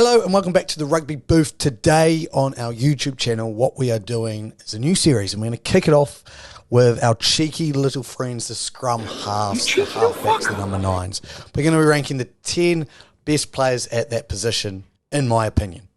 Hello and welcome back to the Rugby Booth. Today on our YouTube channel, what we are doing is a new series, and we're going to kick it off with our cheeky little friends, the Scrum Halves, the Halfbacks, the number 9s. We're going to be ranking the 10 best players at that position, in my opinion.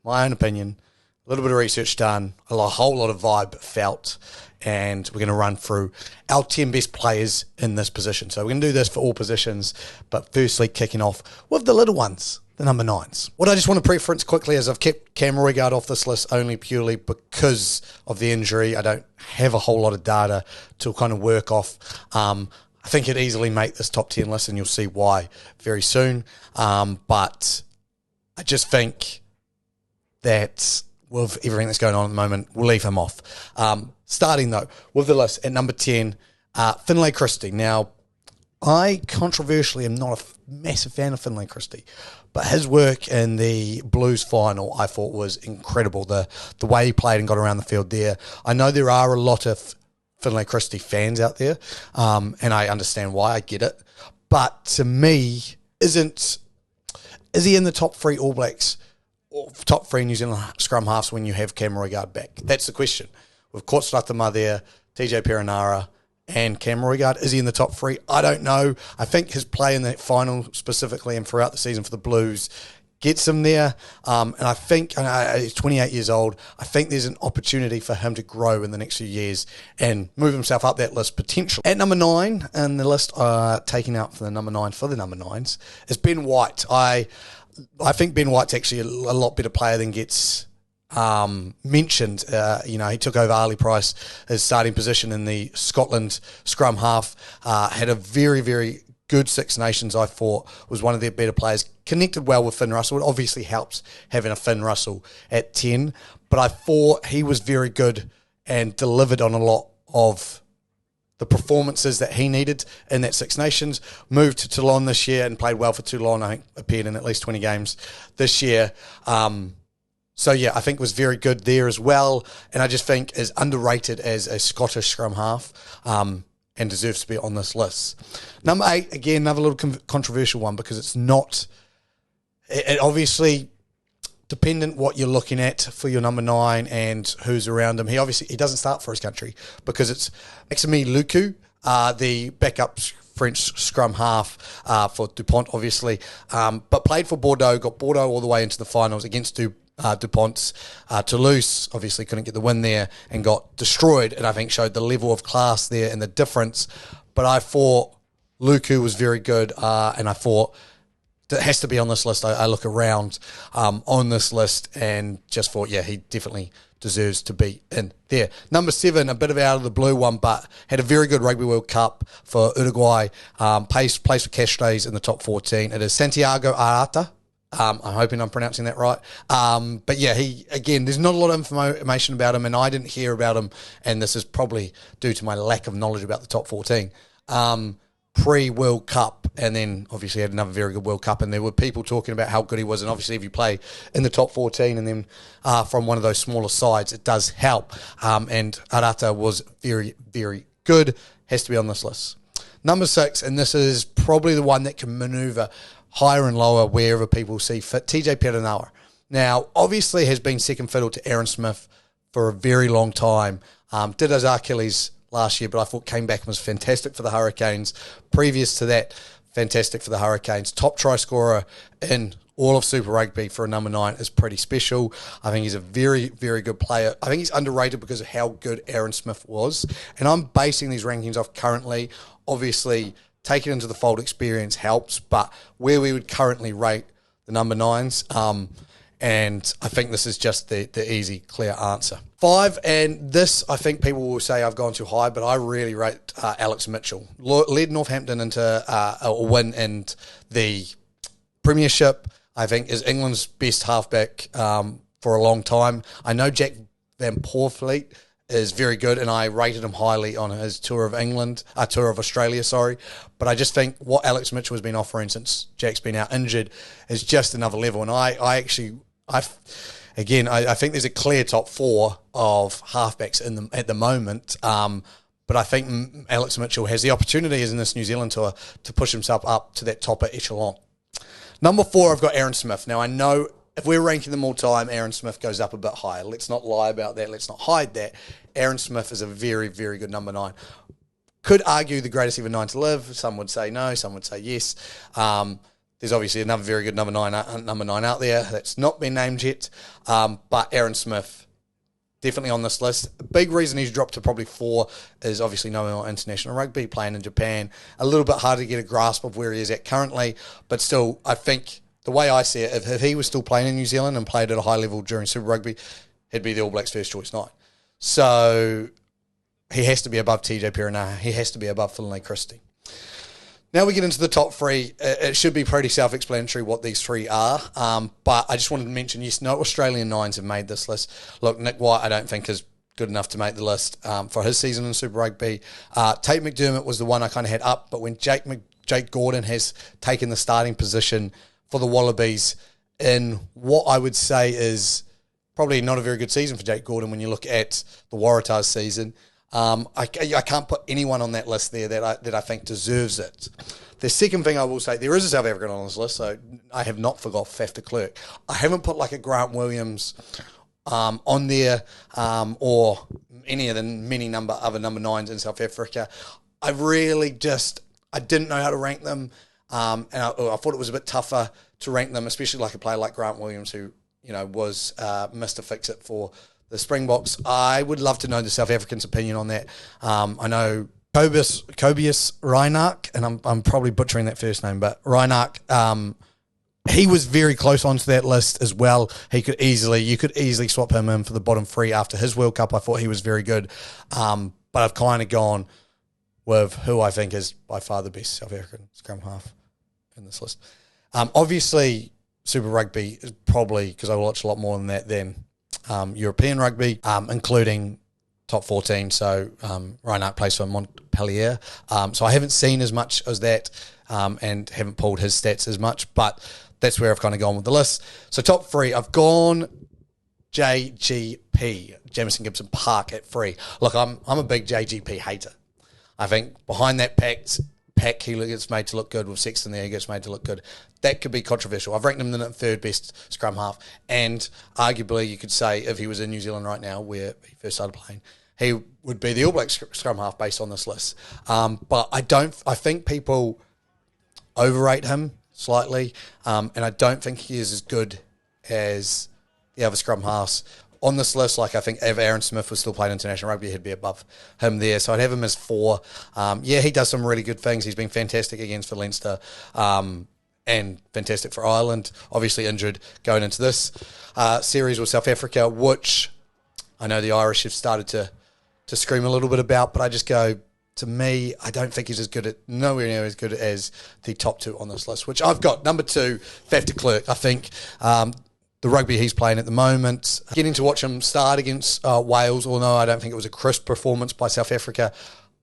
My own opinion. A little bit of research done, a whole lot of vibe felt, and we're going to run through our 10 best players in this position. So we're going to do this for all positions, but firstly kicking off with the little ones, the number 9s. What I just want to preference quickly is I've kept Cam Roigard off this list only purely because of the injury. I don't have a whole lot of data to kind of work off. I think it'd easily make this top 10 list, and you'll see why very soon. But I just think that with everything that's going on at the moment, we'll leave him off. Starting, though, with the list at number 10, Fionn Christie. Now, I controversially am not a massive fan of Fionn Christie, but his work in the Blues final I thought was incredible. The way he played and got around the field there. I know there are a lot of Fionn Christie fans out there, and I understand why. I get it. But to me, is he in the top 3 All Blacks or top 3 New Zealand scrum halves when you have Cam Roigard back? That's the question. We've caught Strathamar there, TJ Perenara, and Cam Roigard. Is he in the top 3? I don't know. I think his play in that final specifically and throughout the season for the Blues gets him there. And I think, he's 28 years old, I think there's an opportunity for him to grow in the next few years and move himself up that list potentially. At number 9, and the list taking out for the number 9 for the number 9s, is Ben White. I think Ben White's actually a lot better player than gets mentioned. He took over Ali Price, his starting position in the Scotland scrum half, had a very, very good Six Nations. I thought was one of their better players, connected well with Finn Russell. It obviously helps having a Finn Russell at 10, but I thought he was very good and delivered on a lot of the performances that he needed in that Six Nations. Moved to Toulon this year and played well for Toulon. I think appeared in at least 20 games this year. So, yeah, I think was very good there as well. And I just think is underrated as a Scottish scrum half and deserves to be on this list. Number 8, again, another little controversial one because it's not... It obviously dependent what you're looking at for your number 9 and who's around him. He doesn't start for his country because it's Maxime Lucu, the backup French scrum half for Dupont, obviously, but played for Bordeaux, got Bordeaux all the way into the finals against Dupont's Toulouse. Obviously couldn't get the win there and got destroyed, and I think showed the level of class there and the difference. But I thought Lucu was very good, and I thought that has to be on this list. I look around on this list and just thought, yeah, he definitely deserves to be in there. Number 7, a bit of out of the blue one, but had a very good Rugby World Cup for Uruguay. Plays for Castres in the top 14. It is Santiago Arata. I'm hoping I'm pronouncing that right. But yeah, there's not a lot of information about him, and I didn't hear about him, and this is probably due to my lack of knowledge about the top 14. Pre-World Cup, and then obviously had another very good World Cup, and there were people talking about how good he was, and obviously if you play in the top 14 and then from one of those smaller sides, it does help. And Arata was very, very good, has to be on this list. Number 6, and this is probably the one that can manoeuvre higher and lower wherever people see fit, TJ Perenara. Now, obviously has been second fiddle to Aaron Smith for a very long time. Did his Achilles last year, but I thought came back and was fantastic for the Hurricanes. Previous to that, fantastic for the Hurricanes. Top try scorer in all of Super Rugby for a number 9 is pretty special. I think he's a very, very good player. I think he's underrated because of how good Aaron Smith was. And I'm basing these rankings off currently. Obviously, taking into the fold experience helps, but where we would currently rate the number 9s, and I think this is just the easy, clear answer. 5, and this I think people will say I've gone too high, but I really rate Alex Mitchell. Led Northampton into a win in the Premiership. I think is England's best halfback for a long time. I know Jack Van Poorvliet is very good, and I rated him highly on his tour of Australia, but I just think what Alex Mitchell has been offering since Jack's been out injured is just another level, and I think there's a clear top 4 of halfbacks at the moment, but I think Alex Mitchell has the opportunity in this New Zealand tour to push himself up to that top echelon. Number 4, I've got Aaron Smith. Now, I know if we're ranking them all time, Aaron Smith goes up a bit higher. Let's not lie about that. Let's not hide that. Aaron Smith is a very, very good number 9. Could argue the greatest ever 9 to live. Some would say no. Some would say yes. There's obviously another very good number 9 out there that's not been named yet. But Aaron Smith, definitely on this list. A big reason he's dropped to probably 4 is obviously no more international rugby, playing in Japan. A little bit harder to get a grasp of where he is at currently. But still, I think the way I see it, if he was still playing in New Zealand and played at a high level during Super Rugby, he'd be the All Blacks' first choice 9. So he has to be above TJ Perenara. He has to be above Fionn Christie. Now we get into the top 3. It should be pretty self-explanatory what these 3 are. But I just wanted to mention, yes, no Australian 9s have made this list. Look, Nick White I don't think is good enough to make the list for his season in Super Rugby. Tate McDermott was the one I kind of had up, but when Jake Gordon has taken the starting position for the Wallabies in what I would say is probably not a very good season for Jake Gordon when you look at the Waratahs season, I can't put anyone on that list there that I think deserves it. The second thing I will say, there is a South African on this list, so I have not forgot Faf de Klerk. I haven't put like a Grant Williams on there or any of the many other number 9s in South Africa. I didn't know how to rank them, and I thought it was a bit tougher to rank them, especially like a player like Grant Williams who was Mr. Fix-It for the Springboks. I would love to know the South Africans' opinion on that. I know Kobius Reinach, and I'm probably butchering that first name, but Reinach, he was very close onto that list as well. You could easily swap him in for the bottom 3 after his World Cup. I thought he was very good, but I've kind of gone with who I think is by far the best South African scrum half in this list. Obviously, Super Rugby is probably, because I watch a lot more than that, than European rugby, including top 14. So Reinhardt plays for Montpellier. So I haven't seen as much as that and haven't pulled his stats as much, but that's where I've kind of gone with the list. So top 3, I've gone JGP, Jamison Gibson Park at 3. Look, I'm a big JGP hater. I think behind that pack, he gets made to look good. With Sexton there, he gets made to look good. That could be controversial. I've ranked him the 3rd best scrum half, and arguably you could say if he was in New Zealand right now where he first started playing, he would be the All Blacks scrum half based on this list. But I think people overrate him slightly, and I don't think he is as good as the other scrum halves on this list. Like, I think if Aaron Smith was still playing international rugby, he'd be above him there. So I'd have him as 4. He does some really good things. He's been fantastic against for Leinster and fantastic for Ireland. Obviously injured going into this series with South Africa, which I know the Irish have started to scream a little bit about, but I just go, to me, I don't think he's nowhere near as good as the top 2 on this list, which I've got. Number 2, Faf de Klerk. I think the rugby he's playing at the moment, getting to watch him start against Wales, although I don't think it was a crisp performance by South Africa,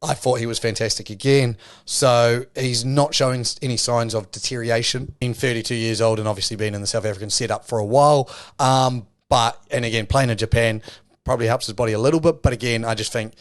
I thought he was fantastic again. So he's not showing any signs of deterioration. Being 32 years old and obviously been in the South African setup for a while. And again, playing in Japan probably helps his body a little bit. But again, I just think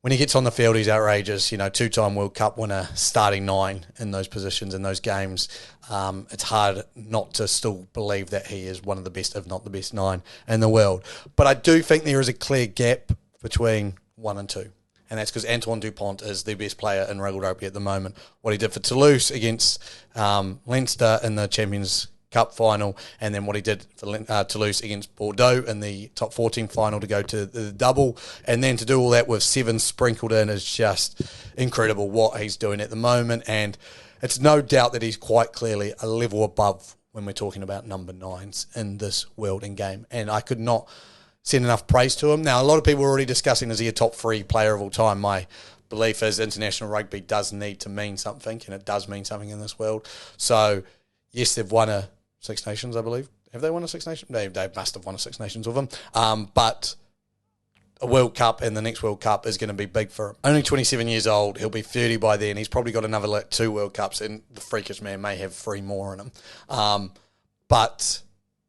when he gets on the field, he's outrageous. 2-time World Cup winner, starting 9 in those positions, in those games. It's hard not to still believe that he is one of the best, if not the best 9 in the world. But I do think there is a clear gap between 1 and 2. And that's because Antoine Dupont is the best player in rugby at the moment. What he did for Toulouse against Leinster in the Champions Cup final, and then what he did for Toulouse against Bordeaux in the top 14 final to go to the double, and then to do all that with 7 sprinkled in is just incredible what he's doing at the moment. And it's no doubt that he's quite clearly a level above when we're talking about number 9s in this world and game. And I could not send enough praise to him. Now, a lot of people are already discussing, is he a top 3 player of all time? My belief is international rugby does need to mean something, and it does mean something in this world. So, yes, they've won a Six Nations, I believe. Have they won a Six Nations? They must have won a Six Nations with him. But a World Cup and the next World Cup is going to be big for him. Only 27 years old. He'll be 30 by then. He's probably got another 2 World Cups, and the freakish man may have 3 more in him. But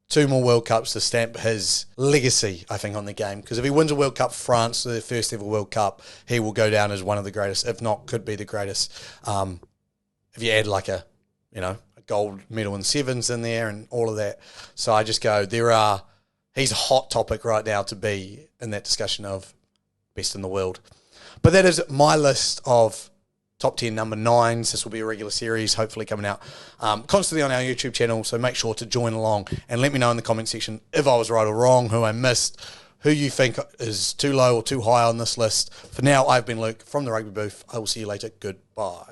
2 more World Cups to stamp his legacy, I think, on the game. Because if he wins a World Cup for France, the first ever World Cup, he will go down as one of the greatest, if not could be the greatest. If you add like a gold medal in sevens in there and all of that. So I just go, he's a hot topic right now to be in that discussion of best in the world. But that is my list of top 10 number 9s. This will be a regular series, hopefully coming out constantly on our YouTube channel. So make sure to join along and let me know in the comment section if I was right or wrong, who I missed, who you think is too low or too high on this list. For now, I've been Luke from the Rugby Booth. I will see you later. Goodbye.